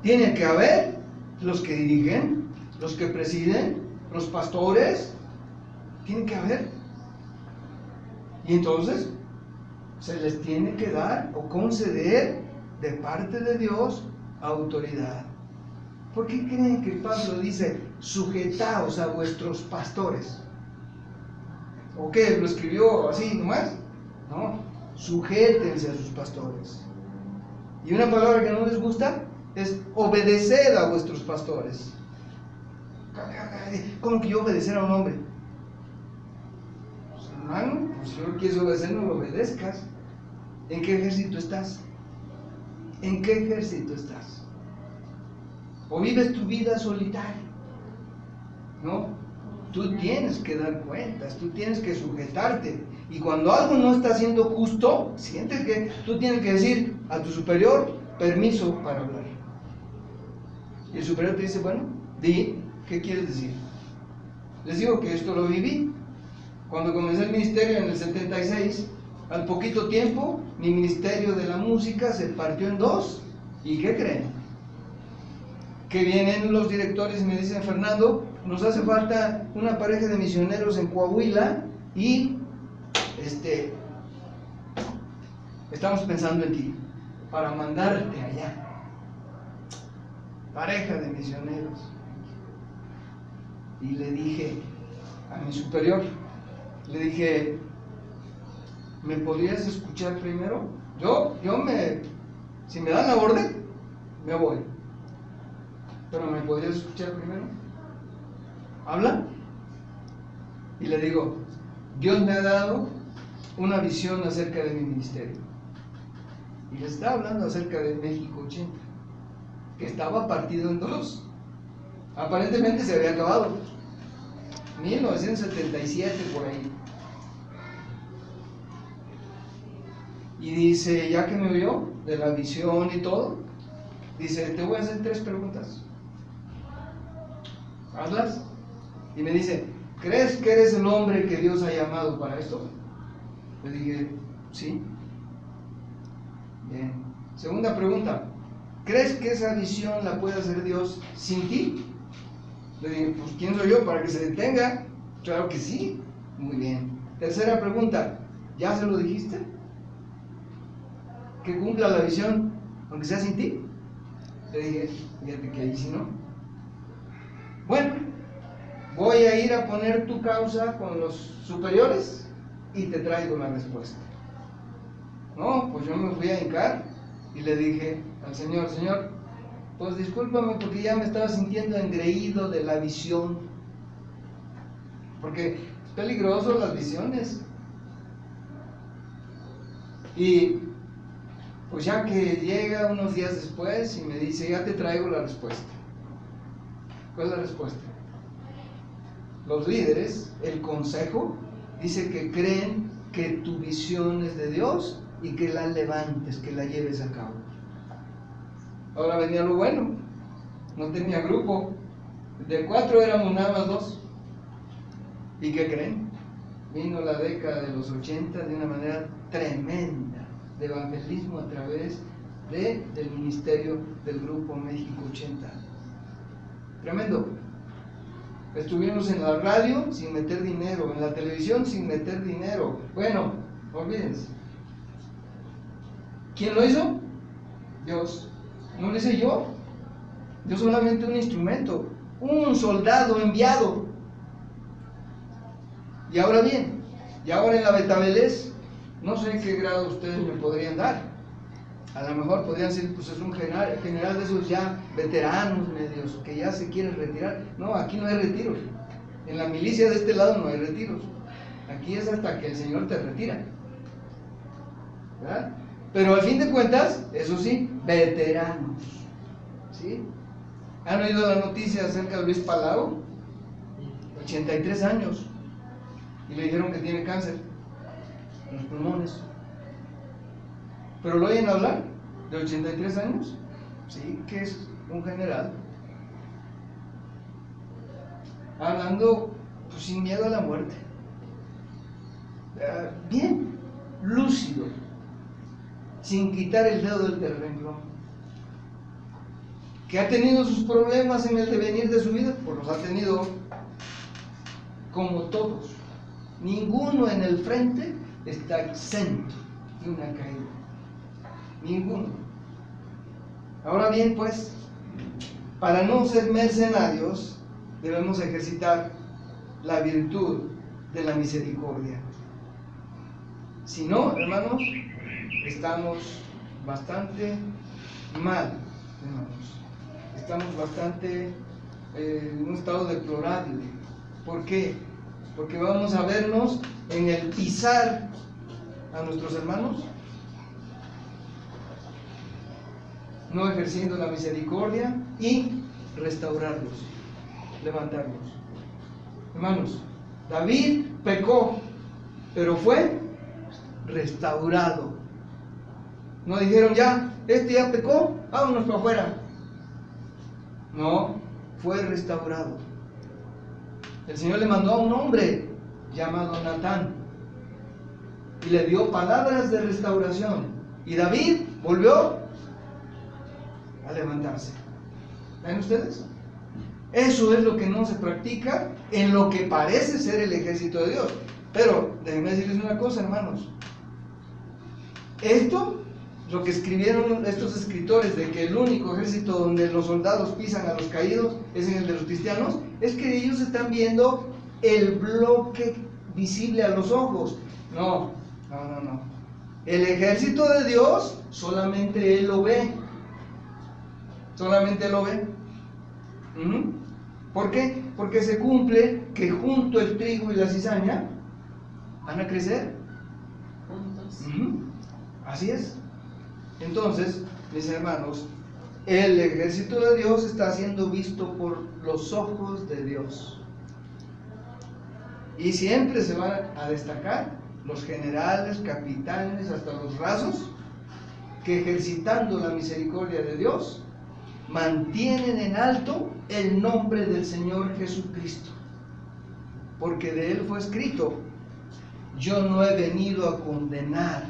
Tiene que haber los que dirigen, los que presiden, los pastores. Tiene que haber. Y entonces se les tiene que dar o conceder de parte de Dios autoridad. ¿Por qué creen que Pablo dice sujetaos a vuestros pastores? ¿O qué? ¿Lo escribió así nomás? No, sujétense a sus pastores. Y una palabra que no les gusta es obedeced a vuestros pastores. ¿Cómo que yo obedecer a un hombre? Pues, hermano, pues si no quieres obedecer, no lo obedezcas. ¿En qué ejército estás? ¿En qué ejército estás? ¿O vives tu vida solitaria? ¿No? Tú tienes que dar cuentas, tú tienes que sujetarte. Y cuando algo no está siendo justo, sientes que tú tienes que decir a tu superior, permiso para hablar. Y el superior te dice, bueno, di, ¿qué quieres decir? Les digo que esto lo viví. Cuando comencé el ministerio en el 76, al poquito tiempo, mi ministerio de la música se partió en dos. ¿Y qué creen? Que vienen los directores y me dicen, Fernando, nos hace falta una pareja de misioneros en Coahuila y estamos pensando en ti para mandarte allá. Pareja de misioneros. Y le dije a mi superior, le dije, ¿me podrías escuchar primero? Si me dan la orden, me voy. Pero ¿me podrías escuchar primero? ¿Habla? Y le digo, Dios me ha dado una visión acerca de mi ministerio. Y le estaba hablando acerca de México 80, que estaba partido en dos. Aparentemente se había acabado. 1977 por ahí. Y dice, ya que me oyó de la visión y todo, dice, te voy a hacer 3 preguntas. ¿Hazlas? Y me dice, ¿crees que eres el hombre que Dios ha llamado para esto? Le dije, sí. Bien. Segunda pregunta, ¿crees que esa visión la puede hacer Dios sin ti? Le dije, pues ¿quién soy yo para que se detenga? Claro que sí. Muy bien. Tercera pregunta, ¿ya se lo dijiste? ¿Que cumpla la visión aunque sea sin ti? Le dije, fíjate que ahí sí no. Bueno, voy a ir a poner tu causa con los superiores y te traigo la respuesta. No, pues yo me fui a hincar y le dije al Señor, Señor, pues discúlpame porque ya me estaba sintiendo engreído de la visión. Porque es peligroso las visiones. Y pues ya que llega unos días después y me dice, ya te traigo la respuesta. ¿Cuál es la respuesta? Los líderes, el consejo, dice que creen que tu visión es de Dios y que la levantes, que la lleves a cabo. Ahora venía lo bueno, no tenía grupo, de 4 éramos nada más 2. ¿Y qué creen? Vino la década de los 80 de una manera tremenda, de evangelismo a través del ministerio del Grupo México 80. Tremendo. Estuvimos en la radio sin meter dinero, en la televisión sin meter dinero. Bueno, olvídense. ¿Quién lo hizo? Dios. No lo hice yo. Yo solamente un instrumento, un soldado enviado. Y ahora bien, y ahora en la Betabelés, no sé en qué grado ustedes me podrían dar. A lo mejor podrían ser, pues es un general de esos ya veteranos medios, que ya se quieren retirar. No, aquí no hay retiros. En la milicia de este lado no hay retiros. Aquí es hasta que el Señor te retira. ¿Verdad? Pero al fin de cuentas, eso sí, veteranos. ¿Sí? ¿Han oído la noticia acerca de Luis Palau? 83 años. Y le dijeron que tiene cáncer en los pulmones. ¿Pero lo oyen hablar? ¿De 83 años? Sí, que es un general. Hablando pues, sin miedo a la muerte. Bien, lúcido, sin quitar el dedo del renglón. Que ha tenido sus problemas en el devenir de su vida, pues los ha tenido como todos. Ninguno en el frente está exento de una caída. Ninguno. Ahora bien, pues, para no ser mercenarios, debemos ejercitar la virtud de la misericordia. Si no, hermanos, estamos bastante mal, hermanos. Estamos bastante en un estado deplorable. ¿Por qué? Porque vamos a vernos en el pisar a nuestros hermanos, no ejerciendo la misericordia y restaurarlos, levantarlos. Hermanos, David pecó, pero fue restaurado. No dijeron ya, este ya pecó, vámonos para afuera. No, fue restaurado. El Señor le mandó a un hombre llamado Natán y le dio palabras de restauración. Y David volvió a levantarse. ¿Ven ustedes? Eso es lo que no se practica en lo que parece ser el ejército de Dios. Pero déjenme decirles una cosa, hermanos. Esto, lo que escribieron estos escritores de que el único ejército donde los soldados pisan a los caídos es en el de los cristianos, es que ellos están viendo el bloque visible a los ojos. No. El ejército de Dios solamente Él lo ve. Solamente lo ve. ¿Por qué? Porque se cumple que junto el trigo y la cizaña van a crecer Juntos. Así es. Entonces, mis hermanos, el ejército de Dios está siendo visto por los ojos de Dios. Y siempre se van a destacar los generales, capitanes, hasta los rasos, que ejercitando la misericordia de Dios, mantienen en alto el nombre del Señor Jesucristo, porque de Él fue escrito: yo no he venido a condenar,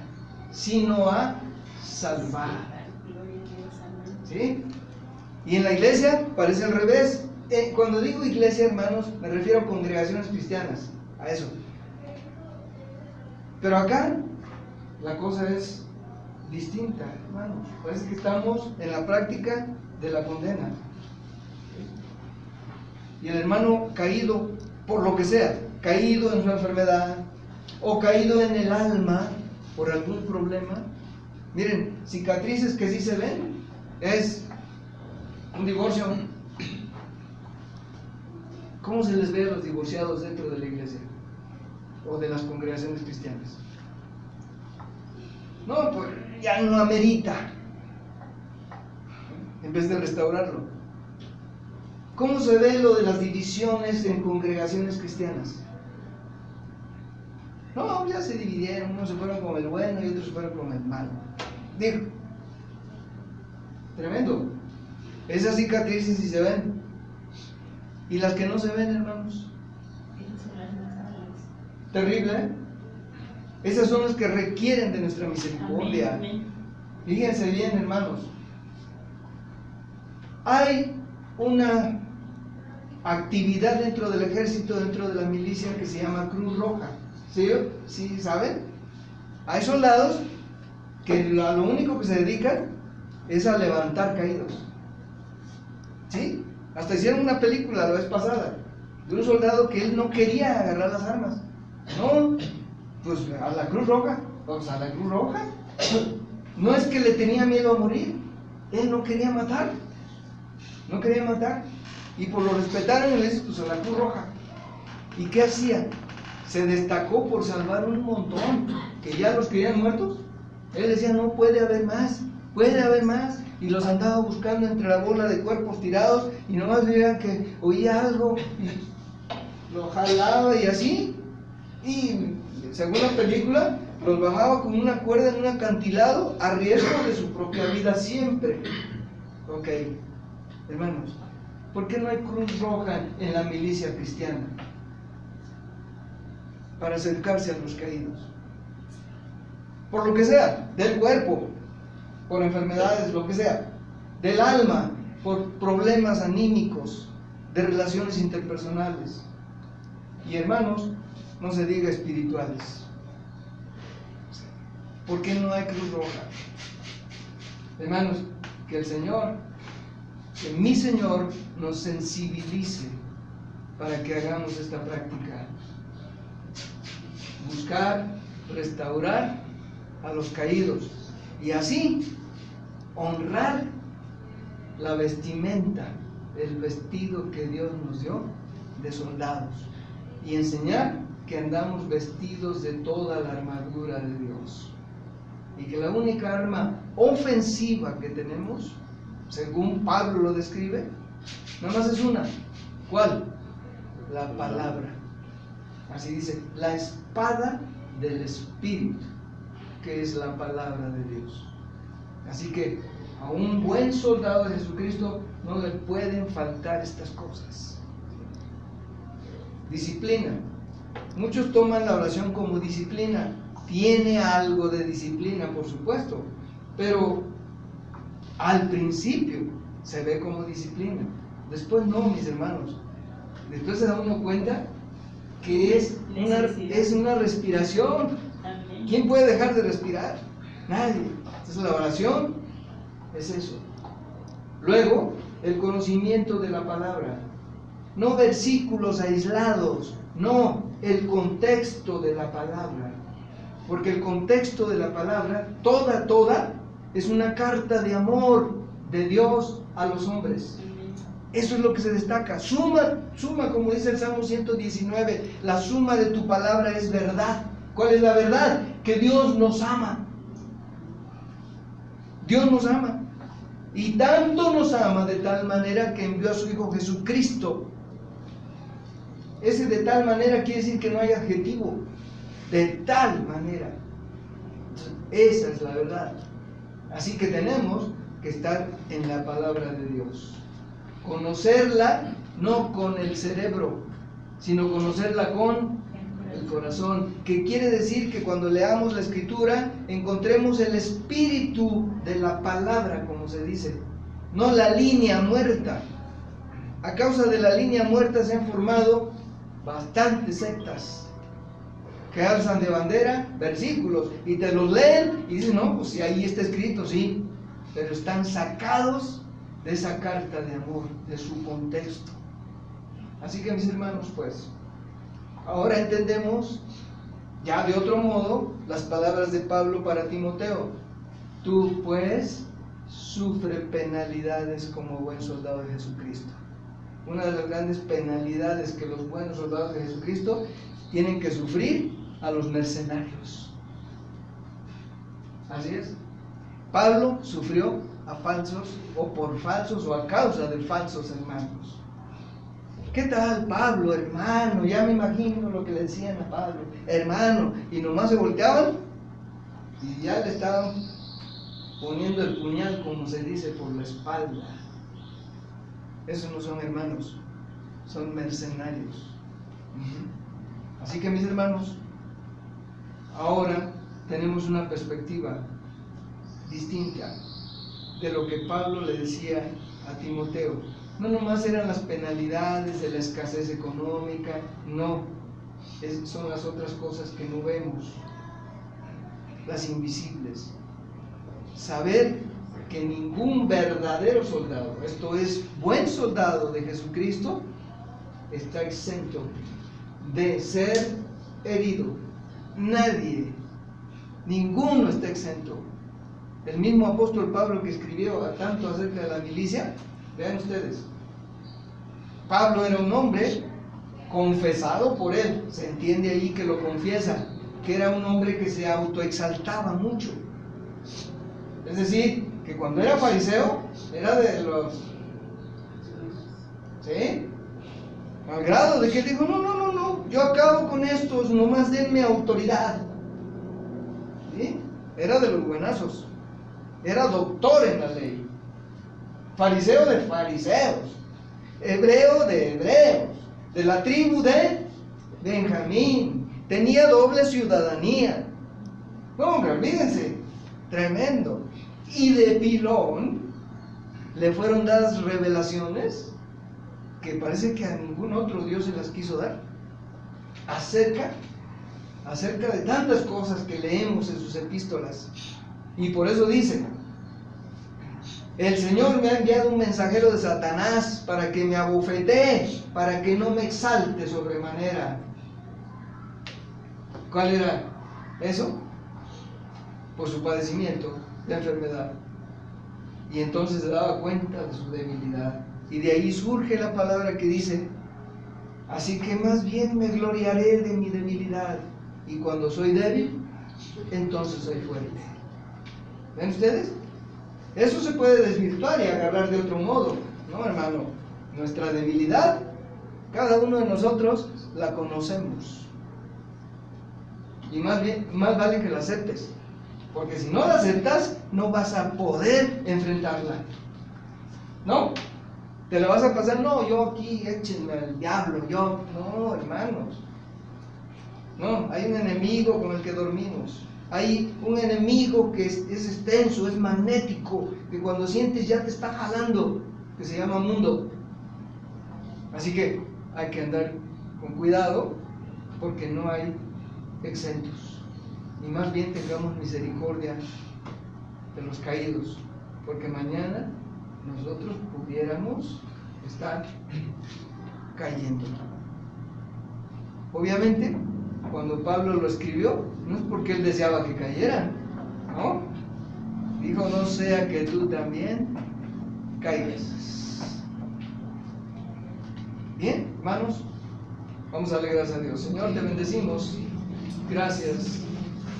sino a salvar. ¿Sí? Y en la iglesia parece al revés. Cuando digo iglesia, hermanos, me refiero a congregaciones cristianas, a eso. Pero acá la cosa es distinta, hermanos. Parece que estamos en la práctica de la condena. Y el hermano caído, por lo que sea, caído en su enfermedad o caído en el alma por algún problema. Miren, cicatrices que sí se ven, es un divorcio. ¿Cómo se les ve a los divorciados dentro de la iglesia o de las congregaciones cristianas? No, pues ya no amerita, en vez de restaurarlo. ¿Cómo se ve lo de las divisiones en congregaciones cristianas? No, ya se dividieron, unos se fueron con el bueno y otros se fueron con el malo. Digo, tremendo. Esas cicatrices sí se ven. Y las que no se ven, hermanos, terrible, ¿eh? Esas son las que requieren de nuestra misericordia. Amén. Fíjense bien, hermanos. Hay una actividad dentro del ejército, dentro de la milicia, que se llama Cruz Roja. ¿Sí? ¿Sí saben? Hay soldados que a lo único que se dedican es a levantar caídos. ¿Sí? Hasta hicieron una película la vez pasada de un soldado que él no quería agarrar las armas. No, pues a la Cruz Roja. Pues a la Cruz Roja. No es que le tenía miedo a morir, él no quería matar. No quería matar. Y por lo respetaron y le dice, pues a la Cruz Roja. ¿Y qué hacía? Se destacó por salvar un montón que ya los querían muertos. Él decía, no puede haber más, puede haber más. Y los andaba buscando entre la bola de cuerpos tirados y nomás veían que oía algo y lo jalaba y así. Y según la película, los bajaba con una cuerda en un acantilado a riesgo de su propia vida siempre. Ok, hermanos, ¿por qué no hay cruz roja en la milicia cristiana? Para acercarse a los caídos. Por lo que sea, del cuerpo, por enfermedades, lo que sea, del alma, por problemas anímicos, de relaciones interpersonales. Y hermanos, no se diga espirituales. ¿Por qué no hay cruz roja? Hermanos, que el Señor, que mi Señor nos sensibilice para que hagamos esta práctica. Buscar, restaurar a los caídos y así honrar la vestimenta, el vestido que Dios nos dio de soldados y enseñar que andamos vestidos de toda la armadura de Dios y que la única arma ofensiva que tenemos, según Pablo lo describe, nada más es una. ¿Cuál? La palabra. Así dice, la espada del Espíritu, que es la palabra de Dios. Así que a un buen soldado de Jesucristo no le pueden faltar estas cosas. Disciplina. Muchos toman la oración como disciplina. Tiene algo de disciplina, por supuesto, pero al principio se ve como disciplina. Después no, mis hermanos. Después se da uno cuenta que es una respiración. ¿Quién puede dejar de respirar? Nadie. Entonces la oración es eso. Luego, el conocimiento de la palabra. No versículos aislados, no, el contexto de la palabra. Porque el contexto de la palabra, toda, es una carta de amor de Dios a los hombres. Eso es lo que se destaca. Suma, como dice el Salmo 119, la suma de tu palabra es verdad. ¿Cuál es la verdad? Que Dios nos ama. Dios nos ama. Y tanto nos ama de tal manera que envió a su Hijo Jesucristo. Ese de tal manera quiere decir que no hay adjetivo. De tal manera. Esa es la verdad. Así que tenemos que estar en la palabra de Dios. Conocerla no con el cerebro, sino conocerla con el corazón, que quiere decir que cuando leamos la Escritura encontremos el espíritu de la palabra, como se dice, no la línea muerta. A causa de la línea muerta se han formado bastantes sectas que alzan de bandera versículos y te los leen y dicen, no, pues si ahí está escrito, sí, pero están sacados de esa carta de amor, de su contexto. Así que mis hermanos, pues, ahora entendemos ya de otro modo las palabras de Pablo para Timoteo. Tú, pues, sufre penalidades como buen soldado de Jesucristo. Una de las grandes penalidades que los buenos soldados de Jesucristo tienen que sufrir a los mercenarios. Así es. Pablo sufrió a falsos o por falsos o a causa de falsos hermanos. ¿Qué tal Pablo, hermano? Ya me imagino lo que le decían a Pablo, hermano, y nomás se volteaban y ya le estaban poniendo el puñal, como se dice, por la espalda. Esos no son hermanos, son mercenarios. Así que mis hermanos, ahora tenemos una perspectiva distinta de lo que Pablo le decía a Timoteo. No nomás eran las penalidades de la escasez económica, no, son las otras cosas que no vemos, las invisibles. Saber que ningún verdadero soldado, esto es, buen soldado de Jesucristo, está exento de ser herido. Nadie, ninguno está exento. El mismo apóstol Pablo que escribió tanto acerca de la milicia, vean ustedes, Pablo era un hombre confesado por él, se entiende ahí que lo confiesa, que era un hombre que se autoexaltaba mucho, Es decir, que cuando era fariseo, era de los... ¿Sí? Al grado de que dijo, no, yo acabo con estos, nomás denme autoridad. ¿Sí? Era de los buenazos. Era doctor en la ley. Fariseo de fariseos. Hebreo de hebreos. De la tribu de Benjamín. Tenía doble ciudadanía. No, hombre, olvídense. Tremendo. Y de pilón le fueron dadas revelaciones que parece que a ningún otro Dios se las quiso dar, acerca de tantas cosas que leemos en sus epístolas. Y por eso dice: el Señor me ha enviado un mensajero de Satanás para que me abofetee, para que no me exalte sobremanera. ¿Cuál era eso? Por su padecimiento de enfermedad. Y entonces se daba cuenta de su debilidad. Y de ahí surge la palabra que dice: así que más bien me gloriaré de mi debilidad, y cuando soy débil, entonces soy fuerte. ¿Ven ustedes? Eso se puede desvirtuar y agarrar de otro modo, ¿no, hermano? Nuestra debilidad, cada uno de nosotros la conocemos. Y más vale que la aceptes, porque si no la aceptas, no vas a poder enfrentarla. ¿No? Te la vas a pasar, no, yo aquí, échenme al diablo, yo. No, hermanos. No, hay un enemigo con el que dormimos. Hay un enemigo que es extenso, es magnético, que cuando sientes ya te está jalando, que se llama mundo. Así que hay que andar con cuidado, porque no hay exentos. Y más bien tengamos misericordia de los caídos, porque mañana nosotros pudiéramos estar cayendo. Obviamente, cuando Pablo lo escribió, no es porque él deseaba que cayeran, ¿no? Dijo: no sea que tú también caigas. Bien, hermanos, vamos a darle gracias a Dios. Señor, te bendecimos. Gracias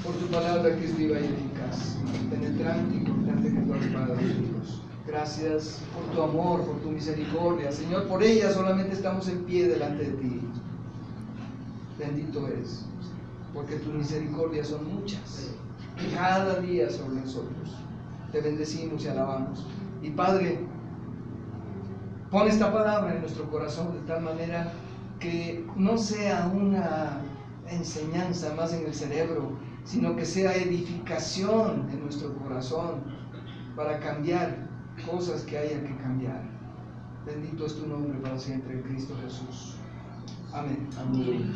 por tu palabra que es viva y eficaz, penetrante y cortante que toda espada de los hijos. Gracias por tu amor, por tu misericordia. Señor, por ella solamente estamos en pie delante de ti. Bendito eres, porque tus misericordias son muchas, cada día sobre nosotros. Te bendecimos y alabamos. Y Padre, pon esta palabra en nuestro corazón de tal manera que no sea una enseñanza más en el cerebro, sino que sea edificación en nuestro corazón para cambiar cosas que haya que cambiar. Bendito es tu nombre para siempre en Cristo Jesús. Amén. Amén.